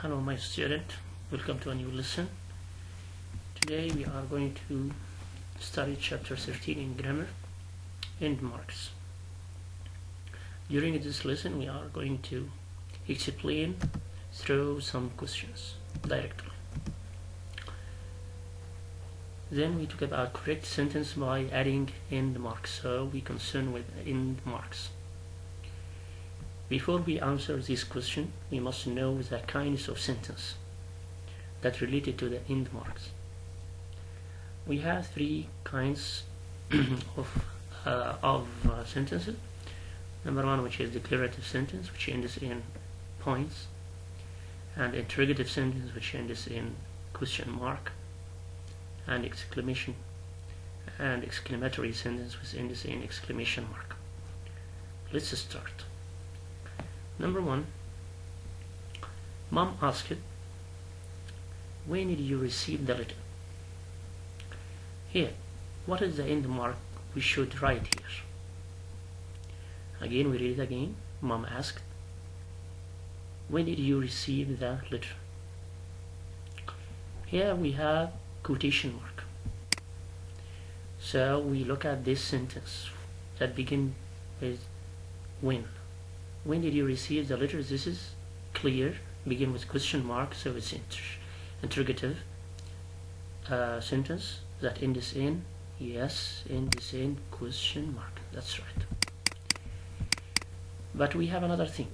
Hello my student, welcome to a new lesson. Today we are going to study chapter 13 in grammar, end marks. During this lesson we are going to explain through some questions directly. Then we talk about correct sentence by adding end marks, so we concern with end marks. Before we answer this question, we must know the kinds of sentence that related to the end marks. We have three kinds of sentences. Number one, which is declarative sentence, which ends in points, and interrogative sentence, which ends in question mark, and exclamatory sentence, which ends in exclamation mark. Let's start. Number one, Mom asked, when did you receive the letter? Here, what is the end mark we should write here? Again, we read it again. Mom asked, when did you receive the letter? Here we have quotation mark. So we look at this sentence that begins with when. When did you receive the letter? This is clear. Begin with question mark, so it's interrogative sentence that ends in yes, ends in question mark. That's right. But we have another thing.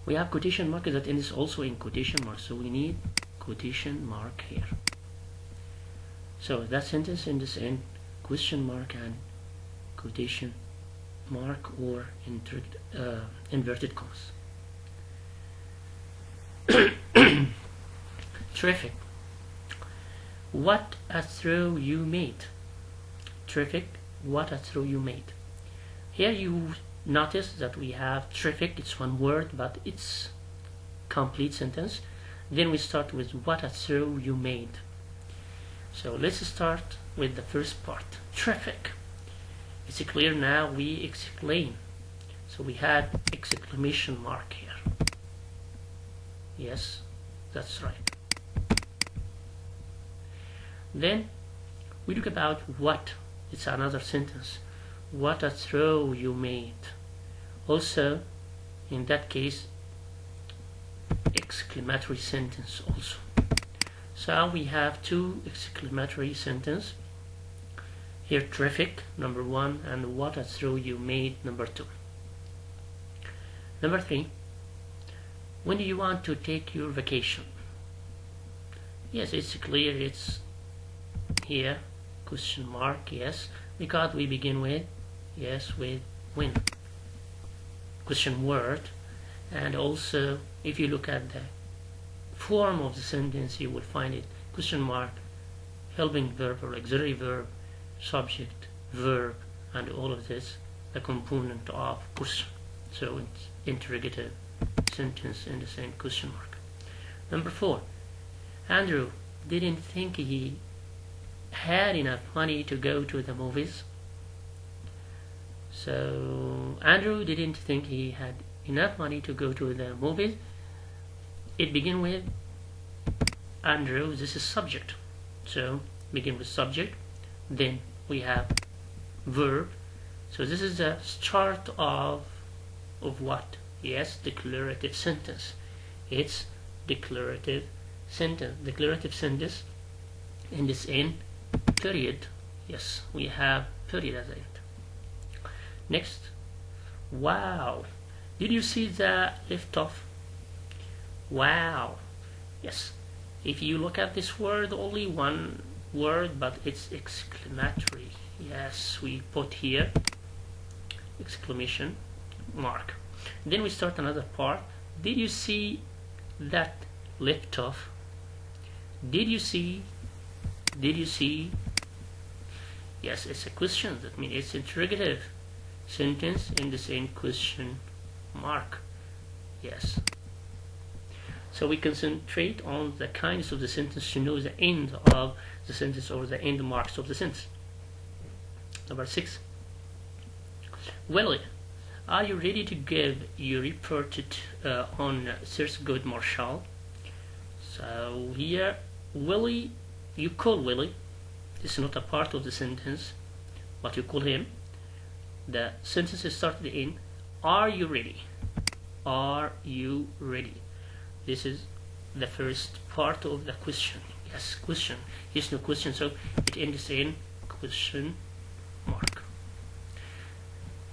We have quotation mark that ends also in quotation mark, so we need quotation mark here. So that sentence ends in question mark and quotation mark or inverted commas. Terrific. What a throw you made. Terrific. What a throw you made. Here you notice that we have terrific. It's one word, but it's complete sentence. Then we start with what a throw you made. So let's start with the first part. Terrific. It's clear now we explain. So we had exclamation mark here. Yes, that's right. Then we look about what. It's another sentence. What a throw you made. Also, in that case, exclamatory sentence also. So we have two exclamatory sentences. Here, terrific, number one, and what a throw you made, number two. Number three, when do you want to take your vacation? Yes, it's clear, it's here, question mark, yes, because we begin with, yes, with when. Question word, and also, if you look at the form of the sentence, you will find it, question mark, helping verb or auxiliary verb, subject, verb, and all of this a component of question. So it's interrogative sentence in the same question mark. Number four, Andrew didn't think he had enough money to go to the movies. So Andrew didn't think he had enough money to go to the movies. It begins with Andrew. This is subject. So begin with subject. Then we have verb. So this is the start of what? Yes, declarative sentence. It's declarative sentence. Declarative sentence in this end period. Yes, we have period at the end. Next, wow. Did you see the lift off? Wow. Yes. If you look at this word, only one word, but it's exclamatory. Yes, we put here exclamation mark. Then we start another part. Did you see that lift off? Did you see? Did you see? Yes, it's a question. That means it's interrogative sentence in the same question mark. Yes. So we concentrate on the kinds of the sentence to know the end of the sentence or the end marks of the sentence. Number 6. Well, Are you ready to give your report on Thurgood Marshall? So here, Willie, you call Willie. This is not a part of the sentence, but you call him. The sentence is started in, are you ready? Are you ready? This is the first part of the question. Yes, question. Yes, no question, so it ends in question mark.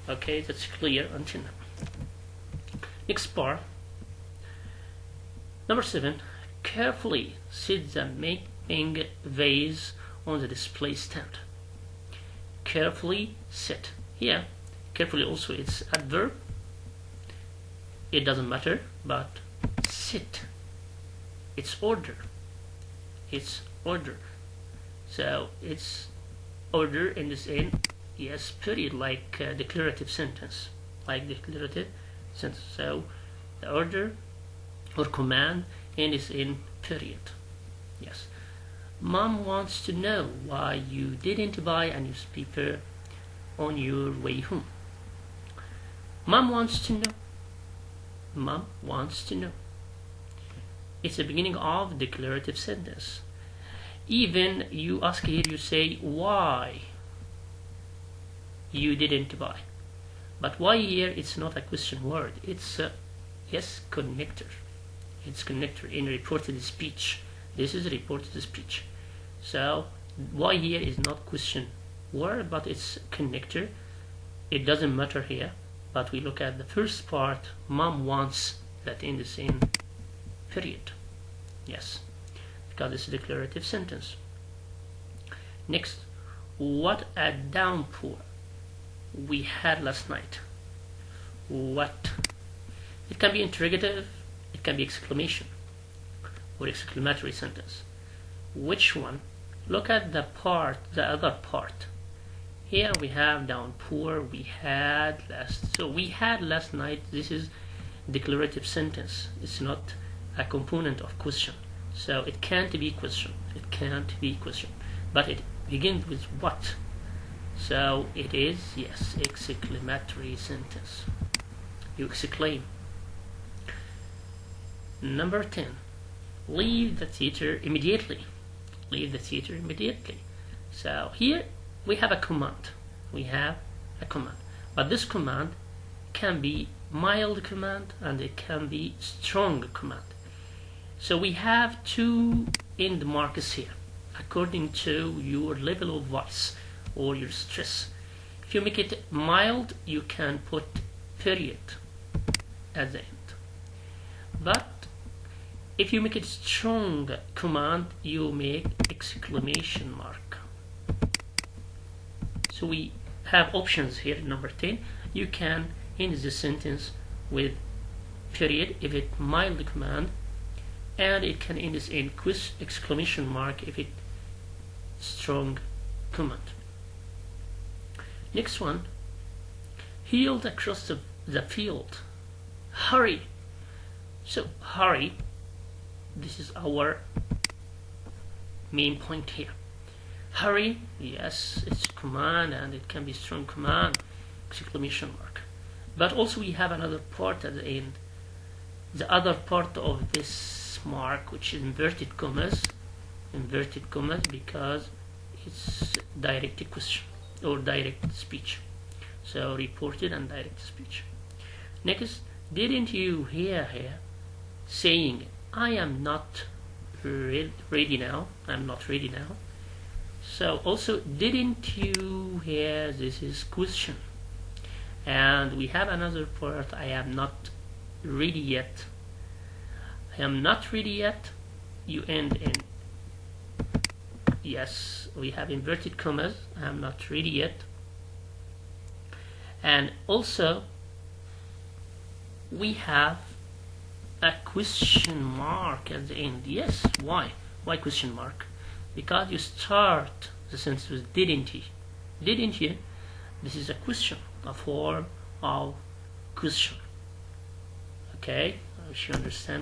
Okay, that's clear until now. Next part. Number 7. Carefully set the making vase on the display stand. Carefully set. Here, carefully also it's adverb. It doesn't matter, but sit. It's order. It's order. So it's order in this end. Yes, period, like declarative sentence. Like declarative sentence. So the order or command ends in period. Yes. Mom wants to know why you didn't buy a newspaper on your way home. Mom wants to know. Mom wants to know. It's the beginning of declarative sentence. Even you ask here, you say why you didn't buy. But why here, it's not a question word. It's yes, connector. It's connector in reported speech. This is reported speech. So why here is not question word, but it's connector. It doesn't matter here. But we look at the first part. Mom wants, that in the same period. Yes, because it's a declarative sentence. Next, what a downpour we had last night. What? It can be interrogative, it can be exclamation or exclamatory sentence. Which one? Look at the part, the other part. Here we have downpour, we had last. So we had last night. This is declarative sentence. It's not a component of question. So it can't be question. It can't be question. But it begins with what? So it is, yes, exclamatory sentence. You exclaim. Number 10. Leave the theater immediately. Leave the theater immediately. So here we have a command. We have a command. But this command can be mild command and it can be strong command. So we have two end markers here according to your level of voice or your stress. If you make it mild, you can put period at the end. But if you make it strong command, you make exclamation mark. So we have options here. Number 10, you can end the sentence with period if it mild command, and it can end this in exclamation mark if it strong command. Next one, healed across the field. Hurry. So hurry, this is our main point here. Hurry, yes, it's command and it can be strong command, exclamation mark. But also we have another part at the end. The other part of this mark, which is inverted commas because it's direct question or direct speech. So reported and direct speech. Next, didn't you hear her saying, I am not ready now. I'm not ready now. So also, didn't you hear, this is question. And we have another part, I am not ready yet. I am not ready yet. You end in, yes, we have inverted commas. I am not ready yet. And also, we have a question mark at the end. Yes, why? Why question mark? Because you start the sentence with didn't he? Didn't you? This is a question, a form of question. Okay, I wish you understand.